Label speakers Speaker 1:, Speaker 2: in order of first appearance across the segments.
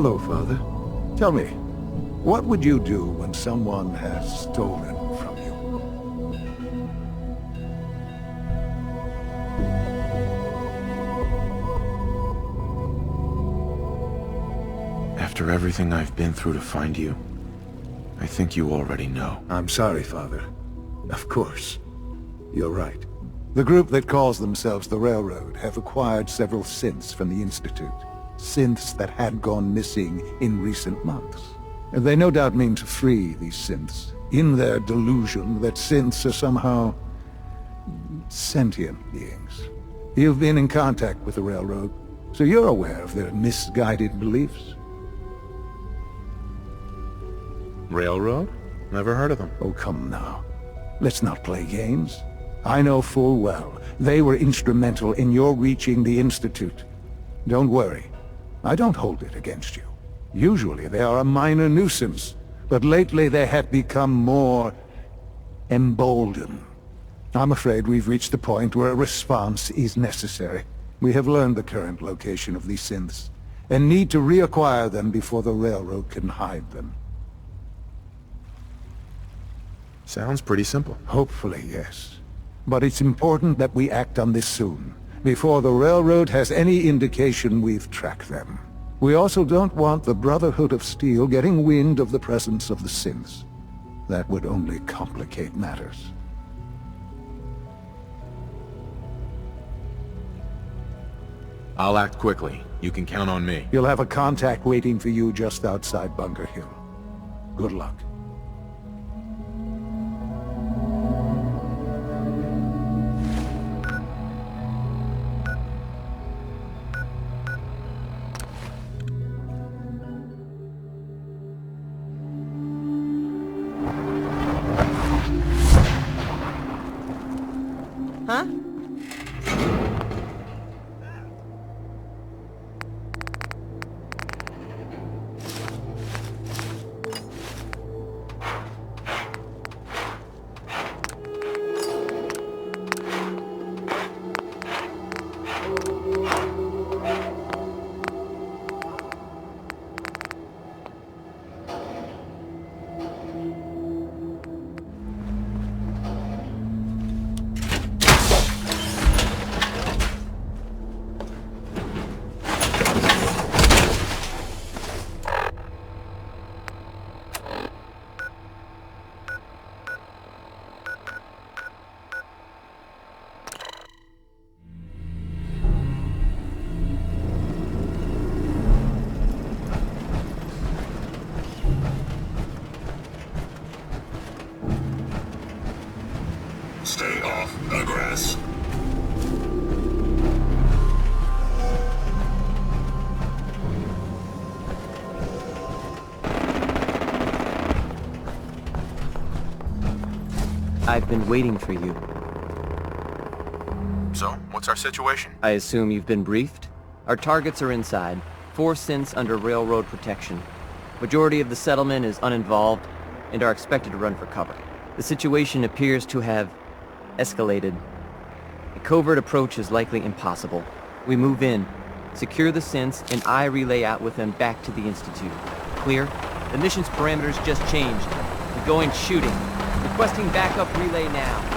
Speaker 1: Hello, Father. Tell me, what would you do when someone has stolen from you?
Speaker 2: After everything I've been through to find you, I think you already know.
Speaker 1: I'm sorry, Father. Of course. You're right. The group that calls themselves the Railroad have acquired several synths from the Institute. Synths that had gone missing in recent months. They no doubt mean to free these synths, in their delusion that synths are somehow sentient beings. You've been in contact with the Railroad, so you're aware of their misguided beliefs.
Speaker 2: Railroad? Never heard of them.
Speaker 1: Oh, come now. Let's not play games. I know full well they were instrumental in your reaching the Institute. Don't worry. I don't hold it against you. Usually they are a minor nuisance, but lately they have become more emboldened. I'm afraid we've reached the point where a response is necessary. We have learned the current location of these synths, and need to reacquire them before the Railroad can hide them.
Speaker 2: Sounds pretty simple.
Speaker 1: Hopefully, yes. But it's important that we act on this soon, before the Railroad has any indication we've tracked them. We also don't want the Brotherhood of Steel getting wind of the presence of the synths. That would only complicate matters.
Speaker 2: I'll act quickly. You can count on me.
Speaker 1: You'll have a contact waiting for you just outside Bunker Hill. Good luck.
Speaker 3: Huh?
Speaker 4: Stay off the grass.
Speaker 3: I've been waiting for you.
Speaker 2: So, what's our situation?
Speaker 3: I assume you've been briefed? Our targets are inside. 4 synths under Railroad protection. Majority of the settlement is uninvolved and are expected to run for cover. The situation appears to have escalated. A covert approach is likely impossible. We move in, secure the synths, and I relay out with them back to the Institute. Clear? The mission's parameters just changed. We're going shooting. Requesting backup relay now.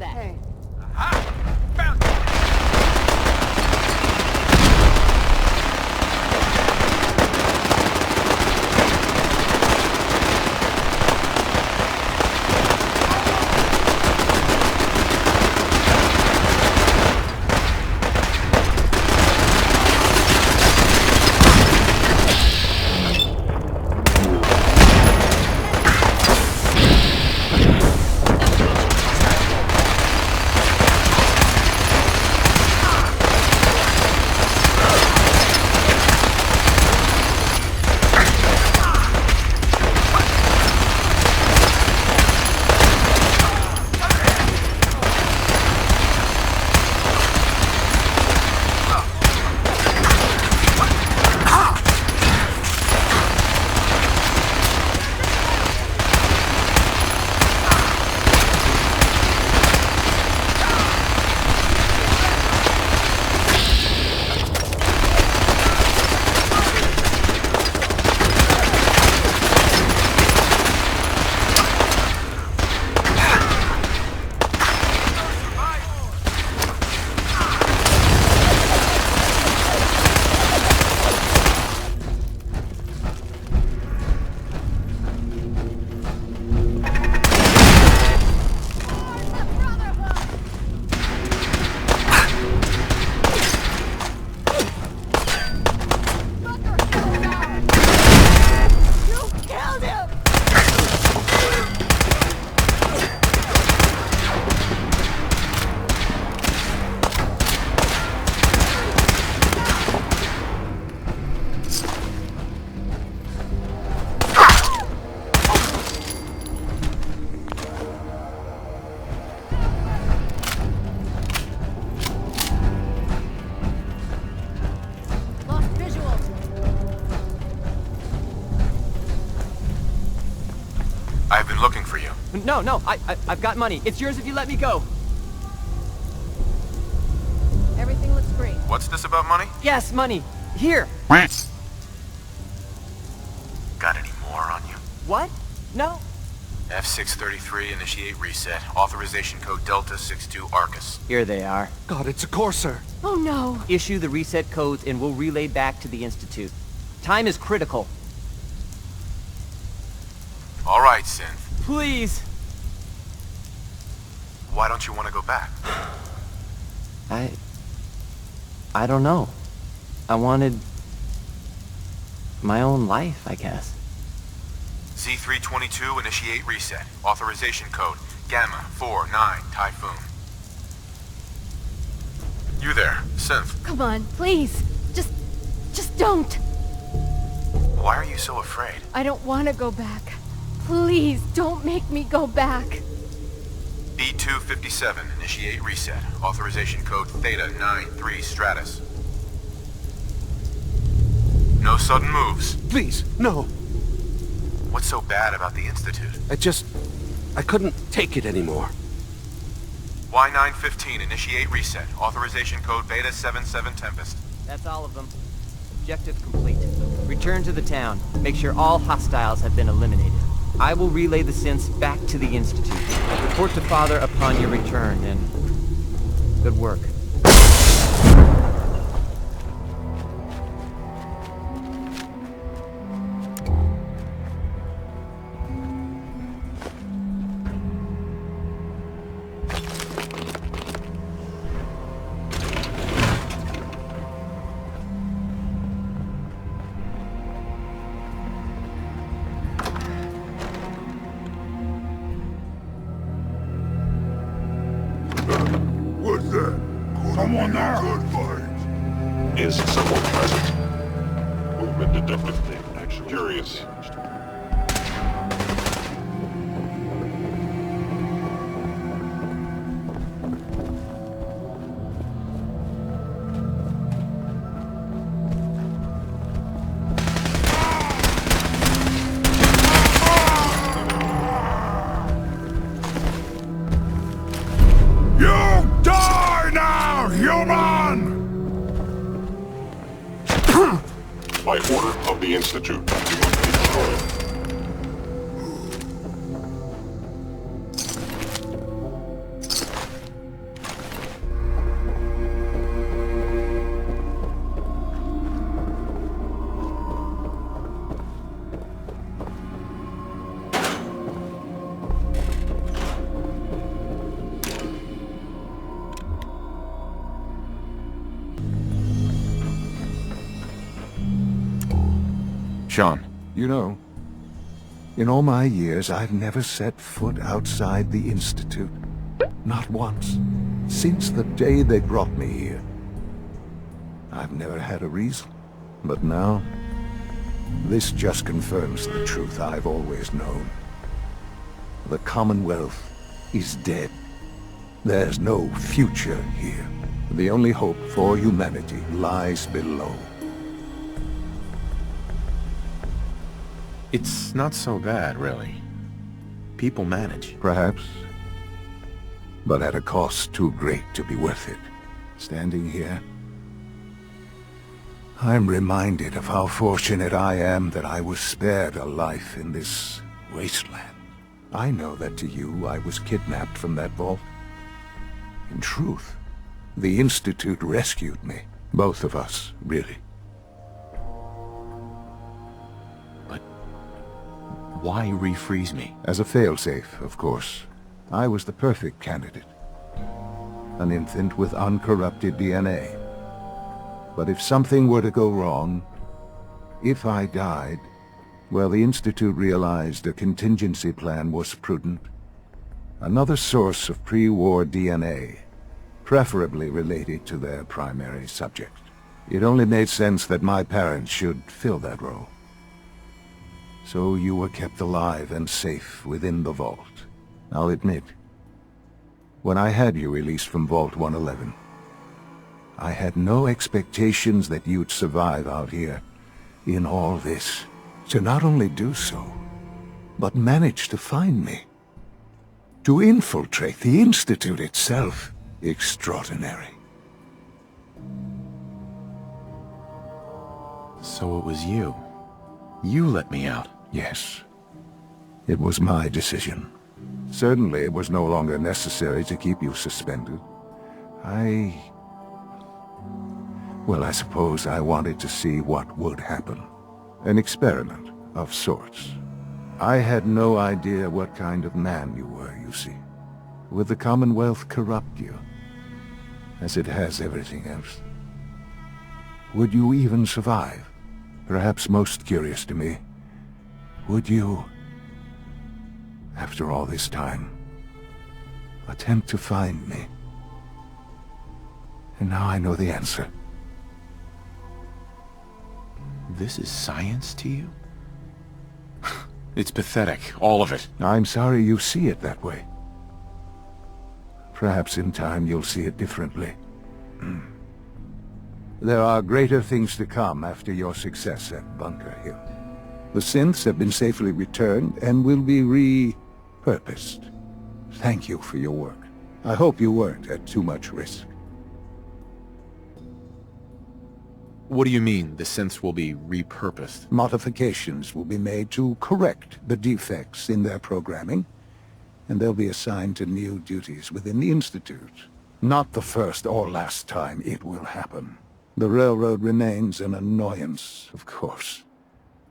Speaker 5: that? Hey.
Speaker 2: I've been looking for you.
Speaker 3: No, I've got money. It's yours if you let me go.
Speaker 5: Everything looks great.
Speaker 2: What's this about money?
Speaker 3: Yes, money. Here.
Speaker 2: Got any more on you?
Speaker 3: What? No.
Speaker 2: F633, initiate reset. Authorization code Delta 62 Arcus.
Speaker 3: Here they are.
Speaker 6: God, it's a Corsair.
Speaker 5: Oh no.
Speaker 3: Issue the reset codes and we'll relay back to the Institute. Time is critical.
Speaker 2: All right, Synth.
Speaker 3: Please.
Speaker 2: Why don't you want to go back?
Speaker 3: I don't know. I wanted my own life, I guess.
Speaker 2: Z322, initiate reset. Authorization code Gamma 49 Typhoon. You there, Synth.
Speaker 5: Come on, please. Just don't.
Speaker 2: Why are you so afraid?
Speaker 5: I don't want to go back. Please, don't make me go back.
Speaker 2: B257, initiate reset. Authorization code Theta 93 Stratus. No sudden moves.
Speaker 6: Please, no.
Speaker 2: What's so bad about the Institute?
Speaker 6: I couldn't take it anymore.
Speaker 2: Y915, initiate reset. Authorization code Beta 77 Tempest.
Speaker 3: That's all of them. Objective complete. Return to the town. Make sure all hostiles have been eliminated. I will relay the synths back to the Institute. Report to Father upon your return, and good work.
Speaker 4: What's that? Someone there? Good fight.
Speaker 7: Is someone present? Movement detected. Actually curious.
Speaker 4: You die now, human!
Speaker 7: By order of the Institute, you must be destroyed.
Speaker 2: Sean.
Speaker 1: You know, in all my years, I've never set foot outside the Institute. Not once. Since the day they brought me here. I've never had a reason. But now, this just confirms the truth I've always known. The Commonwealth is dead. There's no future here. The only hope for humanity lies below.
Speaker 2: It's not so bad, really. People manage.
Speaker 1: Perhaps. But at a cost too great to be worth it. Standing here, I'm reminded of how fortunate I am that I was spared a life in this wasteland. I know that to you, I was kidnapped from that vault. In truth, the Institute rescued me. Both of us, really.
Speaker 2: But why refreeze me?
Speaker 1: As a failsafe, of course. I was the perfect candidate. An infant with uncorrupted DNA. But if something were to go wrong, if I died, well, the Institute realized a contingency plan was prudent. Another source of pre-war DNA, preferably related to their primary subject. It only made sense that my parents should fill that role. So you were kept alive and safe within the vault. I'll admit, when I had you released from Vault 111, I had no expectations that you'd survive out here in all this. To not only do so, but manage to find me. To infiltrate the Institute itself. Extraordinary.
Speaker 2: So it was you. You let me out.
Speaker 1: Yes. It was my decision. Certainly it was no longer necessary to keep you suspended. Well, I suppose I wanted to see what would happen. An experiment of sorts. I had no idea what kind of man you were, you see. Would the Commonwealth corrupt you, as it has everything else? Would you even survive? Perhaps most curious to me, would you, after all this time, attempt to find me? And now I know the answer.
Speaker 2: This is science to you? It's pathetic, all of it.
Speaker 1: I'm sorry you see it that way. Perhaps in time you'll see it differently. There are greater things to come after your success at Bunker Hill. The synths have been safely returned and will be repurposed. Thank you for your work. I hope you weren't at too much risk.
Speaker 2: What do you mean, the synths will be repurposed?
Speaker 1: Modifications will be made to correct the defects in their programming, and they'll be assigned to new duties within the Institute. Not the first or last time it will happen. The Railroad remains an annoyance, of course,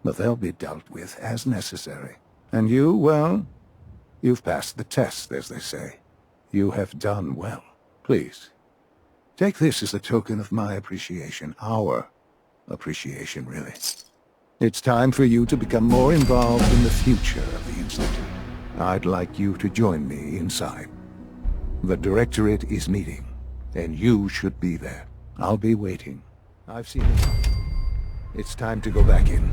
Speaker 1: but they'll be dealt with as necessary. And you, well, you've passed the test, as they say. You have done well. Please, take this as a token of my appreciation. Our appreciation, really. It's time for you to become more involved in the future of the Institute. I'd like you to join me inside. The Directorate is meeting, and you should be there. I'll be waiting. I've seen it. It's time to go back in.